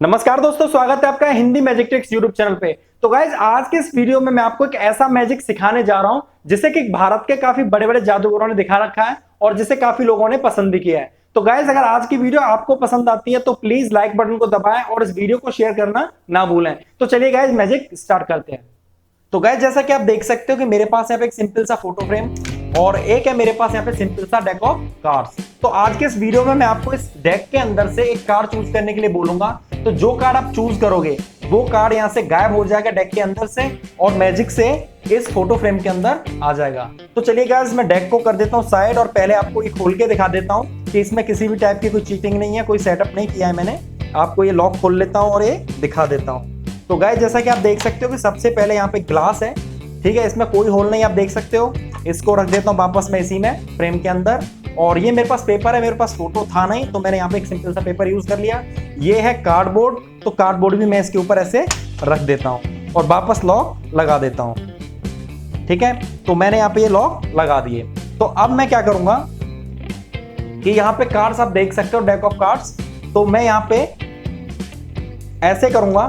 नमस्कार दोस्तों, स्वागत है आपका Hindi magic tricks YouTube channel पे। तो गाइज आज के इस वीडियो में मैं आपको एक ऐसा मैजिक सिखाने जा रहा हूं जिसे कि भारत के काफी बड़े बड़े जादूगरों ने दिखा रखा है और जिसे काफी लोगों ने पसंद भी किया है। तो गाइज अगर आज की वीडियो आपको पसंद आती है तो प्लीज लाइक बटन को दबाएं और इस वीडियो को शेयर करना ना भूलें। तो चलिए गाइज मैजिक स्टार्ट करते हैं। तो गाइज जैसा कि आप देख सकते हो कि मेरे पास यहाँ पे एक सिंपल सा फोटो फ्रेम और एक है मेरे पास यहाँ पे सिंपल सा डेक ऑफ कार्ड्स। तो आज के इस वीडियो में मैं आपको इस डेक के अंदर से एक कार्ड चूज करने के लिए बोलूंगा। तो जो कार्ड आप चूज करोगे वो कार्ड यहाँ से गायब हो जाएगा डेक के अंदर से और मैजिक से इस फोटो फ्रेम के अंदर आ जाएगा। तो चलिए गाइस मैं डेक को कर देता हूँ साइड और पहले आपको ये खोल के दिखा देता हूँ कि इसमें किसी भी टाइप की कोई चीटिंग नहीं है, कोई सेटअप नहीं किया है मैंने। आपको ये लॉक खोल लेता हूँ और ये दिखा देता हूँ। तो गाइस जैसा कि आप देख सकते हो कि सबसे पहले यहाँ पे ग्लास है, ठीक है, इसमें कोई होल नहीं, आप देख सकते हो। इसको रख देता हूँ वापस मैं इसी में फ्रेम के अंदर। और ये मेरे पास पेपर है, मेरे पास फोटो था नहीं तो मैंने यहाँ पे एक सिंपल सा पेपर यूज कर लिया। ये है कार्डबोर्ड, तो कार्डबोर्ड भी मैं इसके ऊपर ऐसे रख देता हूँ और वापस लॉक लगा देता हूँ। ठीक है, तो मैंने यहाँ पे ये लॉक लगा दिए। तो अब मैं क्या करूंगा कि यहाँ पे कार्ड्स आप देख सकते हो, डेक ऑफ कार्ड्स। तो मैं यहाँ पे ऐसे करूंगा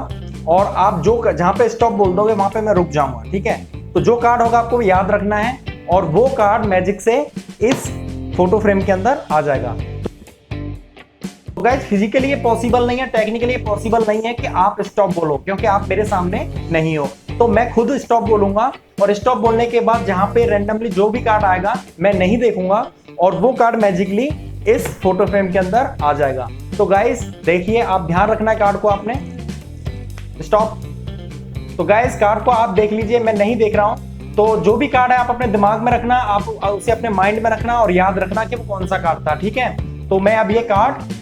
और आप जो जहां पे स्टॉप बोल दोगे वहां पे मैं रुक जाऊंगा। ठीक है, तो जो कार्ड होगा आपको याद रखना है और वो कार्ड मैजिक से इस फोटो फ्रेम के अंदर आ जाएगा। तो गाइस फिजिकली ये पॉसिबल नहीं है, टेक्निकली ये पॉसिबल नहीं है कि आप स्टॉप बोलो क्योंकि आप मेरे सामने नहीं हो। तो मैं खुद स्टॉप बोलूंगा और स्टॉप बोलने के बाद जहां पे रैंडमली जो भी कार्ड आएगा मैं नहीं देखूंगा और वो कार्ड मैजिकली इस फोटो फ्रेम के अंदर आ जाएगा। तो गाइस देखिए, आप ध्यान रखना है कार्ड को, आपने स्टॉप। तो गाइस कार्ड को आप देख लीजिए, मैं नहीं देख रहा हूं। तो जो भी कार्ड है आप अपने दिमाग में रखना, आप उसे अपने माइंड में रखना और याद रखना कि वो कौन सा कार्ड था। ठीक है, तो मैं अब ये कार्ड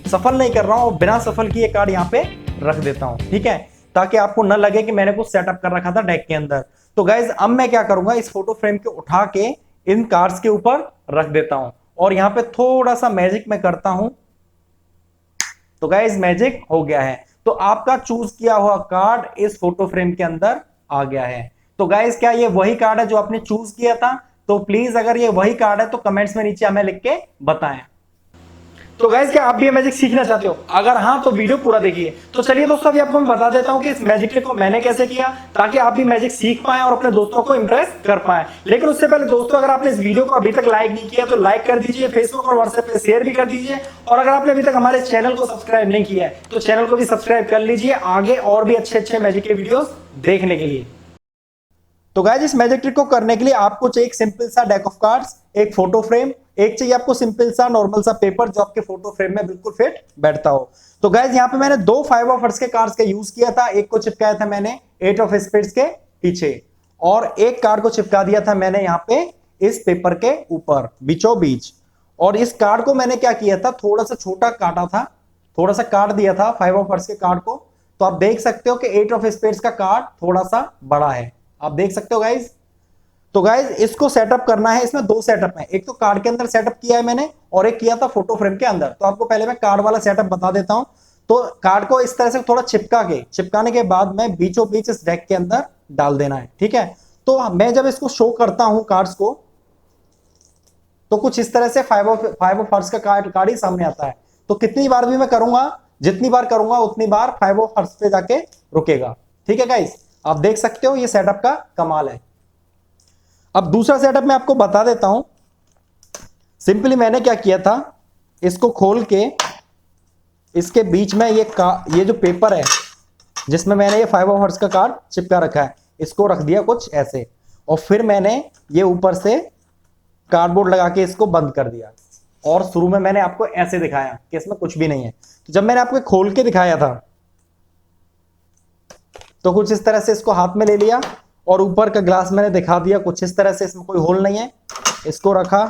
सफल नहीं कर रहा हूं, बिना सफल किए कार्ड यहाँ पे रख देता हूं। ठीक है, ताकि आपको न लगे कि मैंने कुछ सेटअप कर रखा था डेक के अंदर। तो गाइस अब मैं क्या करूंगा, इस फोटो फ्रेम को उठा के इन कार्ड्स के ऊपर रख देता हूं और यहाँ पे थोड़ा सा मैजिक मैं करता हूं। तो गाइस मैजिक हो गया है, तो आपका चूज किया हुआ कार्ड इस फोटो फ्रेम के अंदर आ गया है। तो गाइस क्या ये वही कार्ड है जो आपने चूज किया था? तो प्लीज अगर ये वही कार्ड है तो कमेंट्स में नीचे हमें लिख के बताएं। तो गाइस क्या आप भी मैजिक सीखना चाहते हो? अगर हाँ तो वीडियो पूरा देखिए। तो चलिए दोस्तों अभी आपको मैं बता देता हूँ कि इस मैजिक ट्रिक को मैंने कैसे किया ताकि आप भी मैजिक सीख पाएं और अपने दोस्तों को इंप्रेस कर पाएं। लेकिन उससे पहले दोस्तों अगर आपने इस वीडियो को अभी तक लाइक नहीं किया तो लाइक कर दीजिए, फेसबुक और व्हाट्सएप पे शेयर भी कर दीजिए और अगर आपने अभी तक हमारे चैनल को सब्सक्राइब नहीं किया है तो चैनल को भी सब्सक्राइब कर लीजिए आगे और भी अच्छे अच्छे मैजिक के वीडियोस देखने के लिए। तो गाइस इस मैजिक ट्रिक को करने के लिए आपको चाहिए एक सिंपल सा डेक ऑफ कार्ड्स, एक फोटो फ्रेम, एक चाहिए आपको सिंपल सा नॉर्मल सा पेपर जो आपके फोटो फ्रेम में बिल्कुल फिट बैठता हो। तो गाइस यहाँ पे मैंने दो 5 ऑफ हार्ट्स के कार्ड्स का यूज किया था। एक को चिपकाया था मैंने 8 ऑफ स्पेड्स के पीछे और एक कार्ड को चिपका दिया था मैंने यहाँ पे इस पेपर के ऊपर बीचों बीच। और इस कार्ड को मैंने क्या किया था, थोड़ा सा छोटा काटा था, थोड़ा सा काट दिया था 5 ऑफ हार्ट्स के कार्ड को। तो आप देख सकते हो कि 8 ऑफ स्पेड्स का कार्ड थोड़ा सा बड़ा है, आप देख सकते हो गाइज। तो गाइज इसको सेटअप करना है, इसमें दो सेटअप है, एक तो कार्ड के अंदर सेटअप किया है मैंने और एक किया था फोटो फ्रेम के अंदर। तो आपको पहले मैं कार्ड वाला सेटअप बता देता हूं। तो कार्ड को इस तरह से थोड़ा चिपकाने के बाद मैं बीचों बीच इस डेक के अंदर डाल देना है। ठीक है, तो मैं जब इसको शो करता हूं कार्ड्स को तो कुछ इस तरह से 5 ऑफ हार्ट्स का कार्ड ही सामने आता है। तो कितनी बार भी मैं करूंगा, जितनी बार करूंगा उतनी बार 5 ऑफ हार्ट्स पे जाके रुकेगा। ठीक है गाइस, आप देख सकते हो ये सेटअप का कमाल है। अब दूसरा सेटअप मैं आपको बता देता हूं। सिंपली मैंने क्या किया था, इसको खोल के इसके बीच में ये जो पेपर है जिसमें मैंने ये 5 ऑफ हार्ट्स का कार्ड चिपका रखा है, इसको रख दिया कुछ ऐसे और फिर मैंने ये ऊपर से कार्डबोर्ड लगा के इसको बंद कर दिया। और शुरू में मैंने आपको ऐसे दिखाया कि इसमें कुछ भी नहीं है। तो जब मैंने आपको खोल के दिखाया था तो कुछ इस तरह से इसको हाथ में ले लिया और ऊपर का ग्लास मैंने दिखा दिया कुछ इस तरह से, इसमें कोई होल नहीं है, इसको रखा।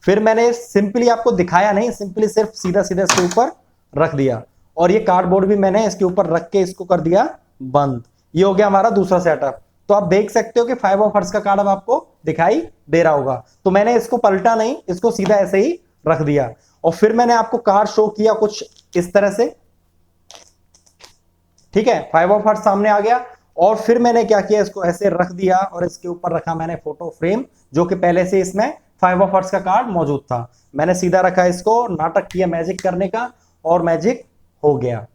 फिर मैंने सिंपली आपको दिखाया नहीं, सिंपली सिर्फ सीधा सीधा इसके ऊपर रख दिया और ये कार्डबोर्ड भी मैंने इसके ऊपर रख के इसको कर दिया बंद। ये हो गया हमारा दूसरा सेटअप। तो आप देख सकते हो कि 5 ऑफ हार्ट्स का कार्ड अब आपको दिखाई दे रहा होगा। तो मैंने इसको पलटा नहीं, इसको सीधा ऐसे ही रख दिया और फिर मैंने आपको कार्ड शो किया कुछ इस तरह से। ठीक है, 5 ऑफ हार्ट्स सामने आ गया और फिर मैंने क्या किया, इसको ऐसे रख दिया और इसके ऊपर रखा मैंने फोटो फ्रेम जो कि पहले से इसमें 5 ऑफ हार्ट्स का कार्ड मौजूद था। मैंने सीधा रखा इसको, नाटक किया मैजिक करने का और मैजिक हो गया।